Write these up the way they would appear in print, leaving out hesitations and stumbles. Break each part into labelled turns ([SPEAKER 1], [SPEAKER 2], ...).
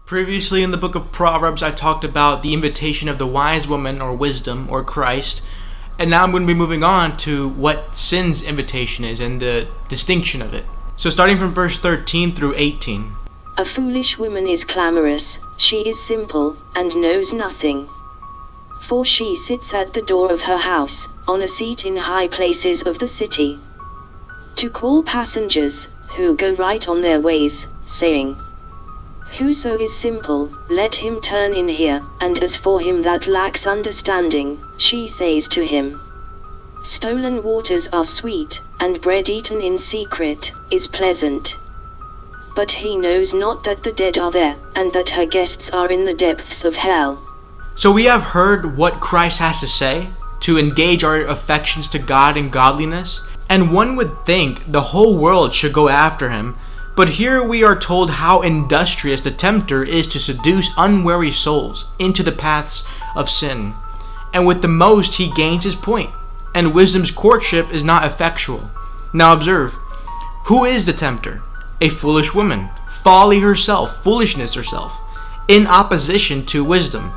[SPEAKER 1] Previously in the book of Proverbs, I talked about the invitation of the wise woman, or wisdom, or Christ. And now I'm going to be moving on to what sin's invitation is and the distinction of it. So starting from verse 13 through 18.
[SPEAKER 2] A foolish woman is clamorous, she is simple, and knows nothing. For she sits at the door of her house, on a seat in high places of the city, to call passengers, who go right on their ways, saying, Whoso is simple, let him turn in here, and as for him that lacks understanding, she says to him, Stolen waters are sweet, and bread eaten in secret, is pleasant. But he knows not that the dead are there, and that her guests are in the depths of hell.
[SPEAKER 1] So we have heard what Christ has to say to engage our affections to God in godliness, and one would think the whole world should go after him. But here we are told how industrious the tempter is to seduce unwary souls into the paths of sin. And with the most he gains his point, and wisdom's courtship is not effectual. Now observe, who is the tempter? A foolish woman, folly herself, foolishness herself, in opposition to wisdom.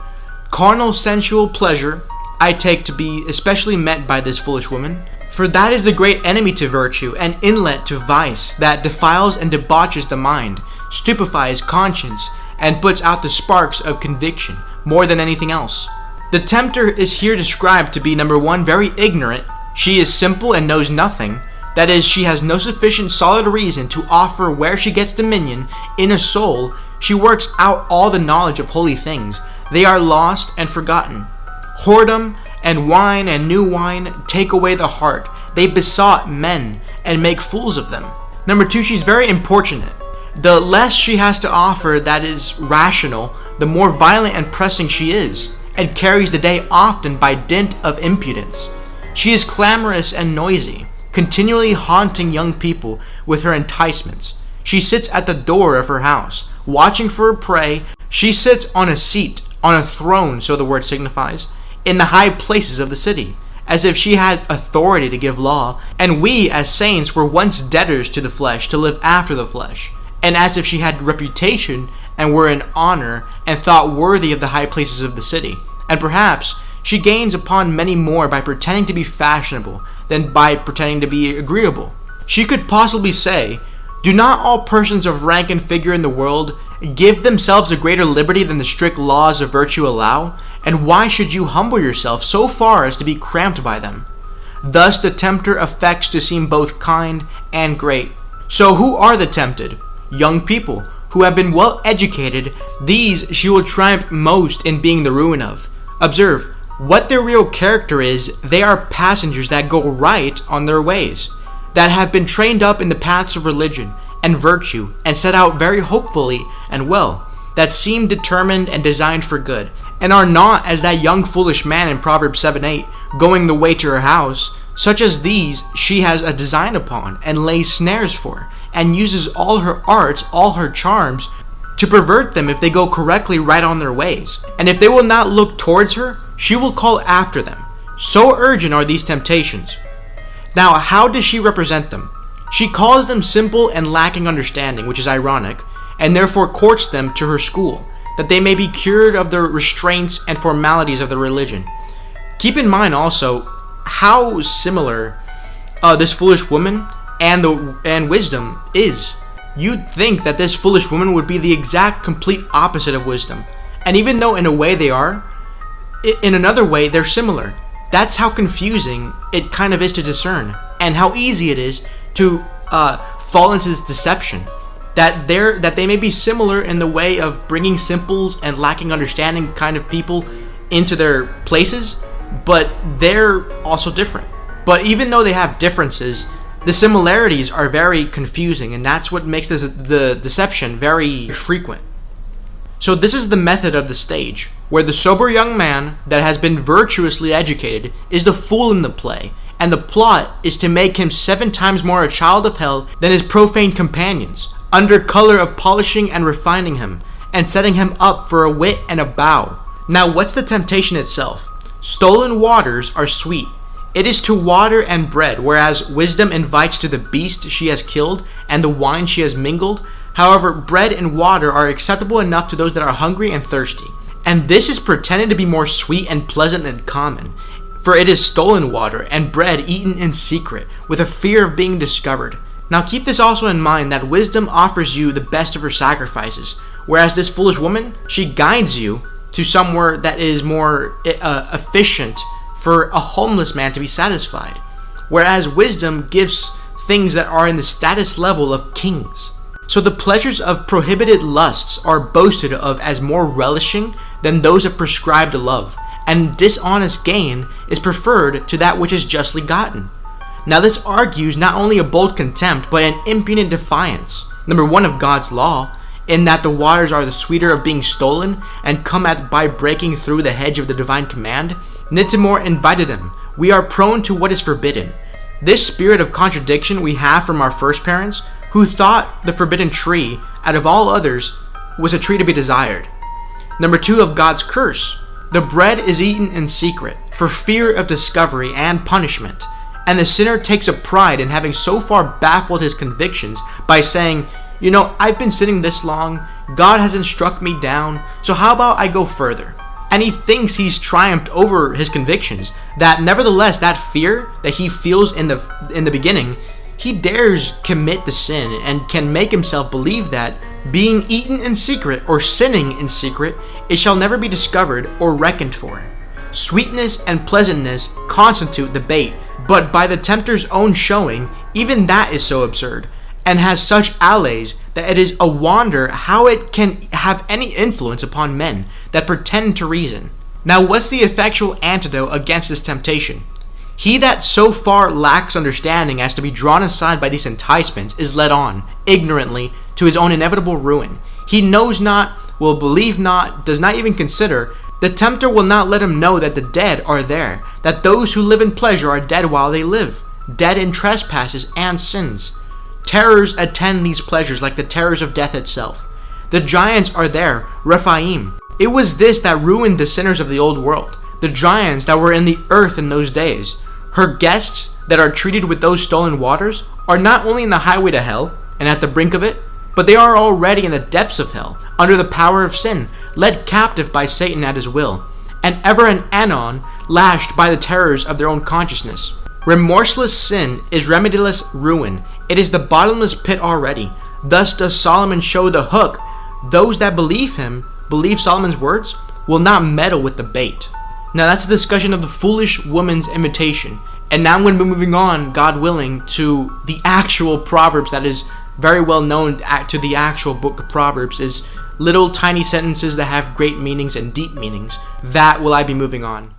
[SPEAKER 1] Carnal sensual pleasure I take to be especially meant by this foolish woman. For that is the great enemy to virtue, and inlet to vice, that defiles and debauches the mind, stupefies conscience, and puts out the sparks of conviction, more than anything else. The tempter is here described to be, number one, very ignorant. She is simple and knows nothing. That is, she has no sufficient solid reason to offer where she gets dominion in a soul. She works out all the knowledge of holy things. They are lost and forgotten. Whoredom and wine and new wine take away the heart. They besought men and make fools of them. Number two, she's very importunate. The less she has to offer that is rational, the more violent and pressing she is, and carries the day often by dint of impudence. She is clamorous and noisy, continually haunting young people with her enticements. She sits at the door of her house, watching for her prey. She sits on a seat, on a throne, so the word signifies, in the high places of the city, as if she had authority to give law, and we as saints were once debtors to the flesh to live after the flesh, and as if she had reputation and were in honor and thought worthy of the high places of the city. And perhaps she gains upon many more by pretending to be fashionable than by pretending to be agreeable. She could possibly say, Do not all persons of rank and figure in the world give themselves a greater liberty than the strict laws of virtue allow? And why should you humble yourself so far as to be cramped by them? Thus the tempter affects to seem both kind and great. So who are the tempted? Young people who have been well educated. These she will triumph most in being the ruin of. Observe, what their real character is, they are passengers that go right on their ways, that have been trained up in the paths of religion and virtue, and set out very hopefully and well, that seem determined and designed for good, and are not as that young foolish man in Proverbs 7:8, going the way to her house. Such as these she has a design upon, and lays snares for, and uses all her arts, all her charms, to pervert them if they go correctly right on their ways. And if they will not look towards her, she will call after them. So urgent are these temptations. Now, how does she represent them? She calls them simple and lacking understanding, which is ironic, and therefore courts them to her school, that they may be cured of the restraints and formalities of the religion. Keep in mind also how similar this foolish woman and wisdom is. You'd think that this foolish woman would be the exact complete opposite of wisdom, and even though in a way they are, in another way they're similar. That's how confusing it kind of is to discern, and how easy it is to fall into this deception. That they may be similar in the way of bringing simples and lacking understanding kind of people into their places, but they're also different. But even though they have differences, the similarities are very confusing, and that's what makes the deception very frequent. So this is the method of the stage, where the sober young man that has been virtuously educated is the fool in the play, and the plot is to make him 7 times more a child of hell than his profane companions, under color of polishing and refining him, and setting him up for a wit and a bow. Now what's the temptation itself? Stolen waters are sweet. It is to water and bread, whereas wisdom invites to the beast she has killed and the wine she has mingled. However, bread and water are acceptable enough to those that are hungry and thirsty. And this is pretended to be more sweet and pleasant than common, for it is stolen water and bread eaten in secret, with a fear of being discovered. Now keep this also in mind, that wisdom offers you the best of her sacrifices, whereas this foolish woman, she guides you to somewhere that is more efficient for a homeless man to be satisfied, whereas wisdom gives things that are in the status level of kings. So the pleasures of prohibited lusts are boasted of as more relishing than those of prescribed love, and dishonest gain is preferred to that which is justly gotten. Now this argues not only a bold contempt, but an impudent defiance, number one, of God's law, in that the waters are the sweeter of being stolen, and come at by breaking through the hedge of the divine command. Nitimor invited him. We are prone to what is forbidden. This spirit of contradiction we have from our first parents, who thought the forbidden tree, out of all others, was a tree to be desired. Number two, of God's curse. The bread is eaten in secret, for fear of discovery and punishment, and the sinner takes a pride in having so far baffled his convictions by saying, I've been sitting this long, God hasn't struck me down, so how about I go further? And he thinks he's triumphed over his convictions, that nevertheless that fear that he feels in the beginning, he dares commit the sin and can make himself believe that, being eaten in secret or sinning in secret, it shall never be discovered or reckoned for. Sweetness and pleasantness constitute the bait, but by the tempter's own showing, even that is so absurd, and has such allays that it is a wonder how it can have any influence upon men that pretend to reason. Now what's the effectual antidote against this temptation? He that so far lacks understanding as to be drawn aside by these enticements is led on, ignorantly, to his own inevitable ruin. He knows not, will believe not, does not even consider. The tempter will not let him know that the dead are there, that those who live in pleasure are dead while they live, dead in trespasses and sins. Terrors attend these pleasures like the terrors of death itself. The giants are there, Rephaim. It was this that ruined the sinners of the old world, the giants that were in the earth in those days. Her guests that are treated with those stolen waters are not only in the highway to hell and at the brink of it, but they are already in the depths of hell, under the power of sin, led captive by Satan at his will, and ever and anon lashed by the terrors of their own consciousness. Remorseless sin is remediless ruin. It is the bottomless pit already. Thus does Solomon show the hook. Those that believe Solomon's words, will not meddle with the bait. Now that's a discussion of the foolish woman's imitation. And now I'm going to be moving on, God willing, to the actual Proverbs that is very well known to the actual book of Proverbs, is little tiny sentences that have great meanings and deep meanings. That will I be moving on.